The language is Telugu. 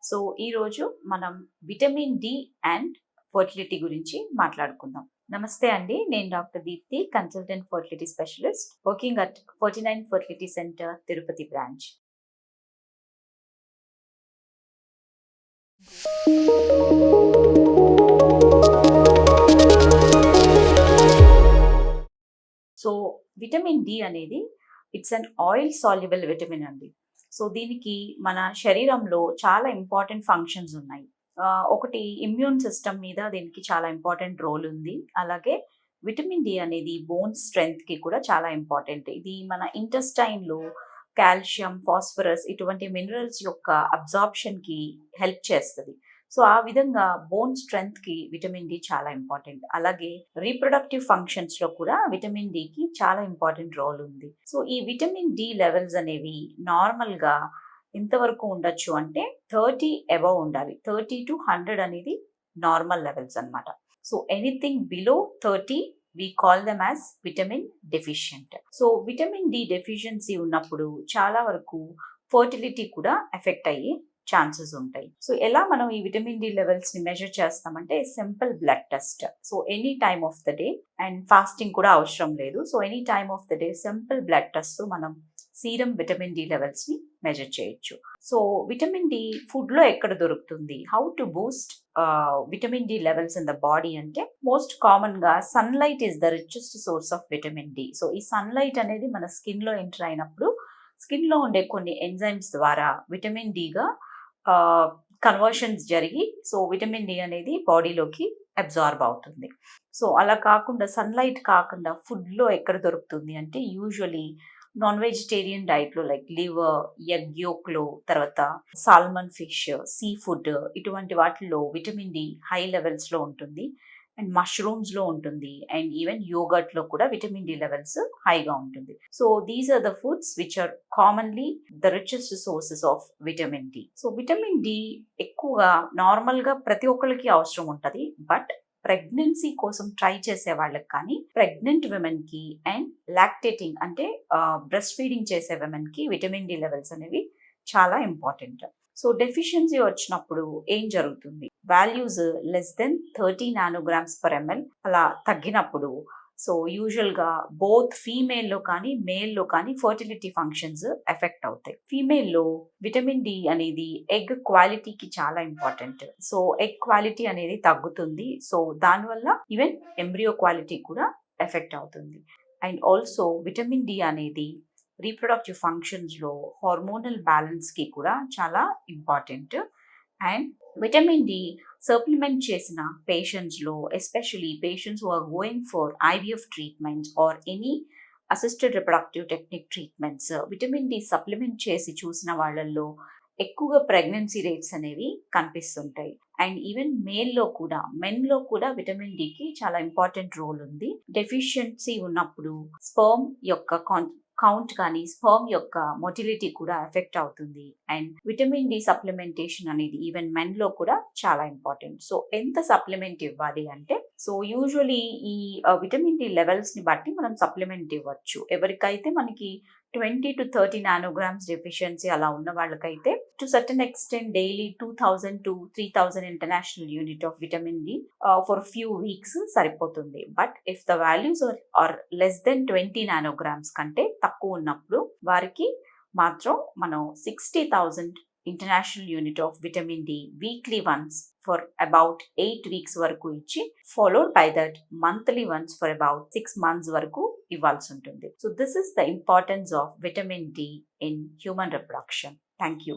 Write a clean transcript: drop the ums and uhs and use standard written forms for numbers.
సో ఈరోజు మనం విటమిన్ డి అండ్ ఫర్టిలిటీ గురించి మాట్లాడుకుందాం. నమస్తే అండి, నేను doctor Deepti, consultant fertility specialist working at 49 fertility centre, Tirupati branch. So vitamin D అనేది it's an oil soluble vitamin అండి. సో దీనికి మన శరీరంలో చాలా ఇంపార్టెంట్ ఫంక్షన్స్ ఉన్నాయి. ఒకటి ఇమ్యూన్ సిస్టమ్ మీద దీనికి చాలా ఇంపార్టెంట్ రోల్ ఉంది. అలాగే విటమిన్ డి అనేది బోన్ స్ట్రెంగ్త్ కి కూడా చాలా ఇంపార్టెంట్. ఇది మన ఇంటెస్టైన్ లో కాల్షియం, ఫాస్ఫరస్ ఇటువంటి మినరల్స్ యొక్క అబ్జార్ప్షన్ కి హెల్ప్ చేస్తుంది. సో ఆ విధంగా బోన్ స్ట్రెంగ్త్ కి విటమిన్ డి చాలా ఇంపార్టెంట్. అలాగే రీప్రొడక్టివ్ ఫంక్షన్స్ లో కూడా విటమిన్ డి కి చాలా ఇంపార్టెంట్ రోల్ ఉంది. సో ఈ విటమిన్ డి లెవెల్స్ అనేవి నార్మల్ గా ఎంతవరకు ఉండొచ్చు అంటే 30 అబవ్ ఉండాలి. 30 to 100 అనేది నార్మల్ లెవెల్స్ అన్నమాట. So anything below 30 we call them as vitamin deficient. So vitamin D deficiency ఉన్నప్పుడు చాలా వరకు ఫర్టిలిటీ కూడా ఎఫెక్ట్ అయ్యి ఛాన్సెస్ ఉంటాయి. సో ఎలా మనం ఈ విటమిన్ డి లెవెల్స్ ని మెజర్ చేస్తామంటే simple blood test. So any time of the day, and fasting కూడా అవసరం లేదు. So any time of the day simple blood test తో మనం సీరం విటమిన్ డి లెవెల్స్ ని మెజర్ చేయొచ్చు. సో విటమిన్ డి ఫుడ్ లో ఎక్కడ దొరుకుతుంది, how to boost vitamin D levels in the body అంటే మోస్ట్ కామన్ గా sunlight is the richest source of vitamin D. So ఈ సన్లైట్ అనేది మన స్కిన్ లో ఎంటర్ అయినప్పుడు స్కిన్ లో ఉండే కొన్ని ఎంజైమ్స్ ద్వారా విటమిన్ డిగా కన్వర్షన్స్ జరిగి సో విటమిన్ డి అనేది బాడీలోకి అబ్జార్బ్ అవుతుంది. సో అలా కాకుండా సన్లైట్ కాకుండా ఫుడ్ లో ఎక్కడ దొరుకుతుంది అంటే యూజువలీ నాన్ వెజిటేరియన్ డైట్ లో లైక్ లివర్, ఎగ్ యోక్ లో, తర్వాత సాల్మన్ ఫిష్, సీ ఫుడ్ ఇటువంటి వాటిల్లో విటమిన్ డి హై లెవెల్స్ లో ఉంటుంది. అండ్ మష్రూమ్స్ లో ఉంటుంది. అండ్ ఈవెన్ యోగర్ట్ లో కూడా విటమిన్ డి లెవెల్స్ హైగా ఉంటుంది. So these are the foods which are commonly the richest sources of vitamin D. So vitamin D ఎక్కువగా నార్మల్ గా ప్రతి ఒక్కరికి అవసరం ఉంటుంది. బట్ ప్రెగ్నెన్సీ కోసం ట్రై చేసే వాళ్ళకి కానీ, ప్రెగ్నెంట్ విమెన్ కి అండ్ లాక్టేటింగ్ అంటే బ్రెస్ట్ ఫీడింగ్ చేసే విమెన్ కి విటమిన్ డి లెవెల్స్ అనేవి చాలా ఇంపార్టెంట్. సో డెఫిషియన్సీ వచ్చినప్పుడు ఏం జరుగుతుంది, values less than 30 nanograms per ML అలా తగ్గినప్పుడు సో యూజువల్ గా బోత్ ఫీమేల్ లో కానీ మేల్ లో కానీ ఫర్టిలిటీ ఫంక్షన్స్ ఎఫెక్ట్ అవుతాయి. ఫీమేల్ లో విటమిన్ డి అనేది ఎగ్ క్వాలిటీకి చాలా ఇంపార్టెంట్. సో ఎగ్ క్వాలిటీ అనేది తగ్గుతుంది. సో దానివల్ల ఈవెన్ ఎంబ్రియో క్వాలిటీ కూడా ఎఫెక్ట్ అవుతుంది. అండ్ ఆల్సో విటమిన్ డి అనేది రీప్రొడక్టివ్ ఫంక్షన్స్ లో హార్మోనల్ బ్యాలెన్స్ కి కూడా చాలా important. And vitamin D supplement చేసిన పేషెంట్స్ లో, especially patients who are going for IVF treatments or any assisted reproductive technique treatments, vitamin D supplement చేసి చూసిన వాళ్ళల్లో ఎక్కువగా ప్రెగ్నెన్సీ రేట్స్ అనేవి కనిపిస్తుంటాయి. అండ్ ఈవెన్ మెన్ లో కూడా విటమిన్ డికి చాలా ఇంపార్టెంట్ రోల్ ఉంది. డెఫిషియన్సీ ఉన్నప్పుడు స్పర్మ్ యొక్క కౌంట్ కానీ స్పర్మ్ యొక్క మొటిలిటీ కూడా ఎఫెక్ట్ అవుతుంది. అండ్ విటమిన్ డి సప్లిమెంటేషన్ అనేది ఈవెన్ మెన్ లో కూడా చాలా ఇంపార్టెంట్. సో ఎంత సప్లిమెంట్ ఇవ్వాలి అంటే, సో యూజువలీ ఈ విటమిన్ డి లెవెల్స్ ని బట్టి మనం సప్లిమెంట్ ఇవ్వచ్చు. ఎవరికైతే మనకి 20 to 30 నానోగ్రామ్స్ డెఫిషియన్సీ అలా ఉన్న వాళ్ళకైతే to certain extent daily 2000 to 3000 international unit of vitamin D for few weeks సరిపోతుంది. But if the values are less than 20 nanograms కంటే తక్కువ ఉన్నప్పుడు వారికి మాత్రం మనం 60,000 international unit of vitamin D weekly once for about 8 weeks వరకు ఇచ్చి, followed by that monthly once for about 6 months వరకు ఇవ్వాల్సి ఉంటుంది. So this is the importance of vitamin D in human reproduction. Thank you.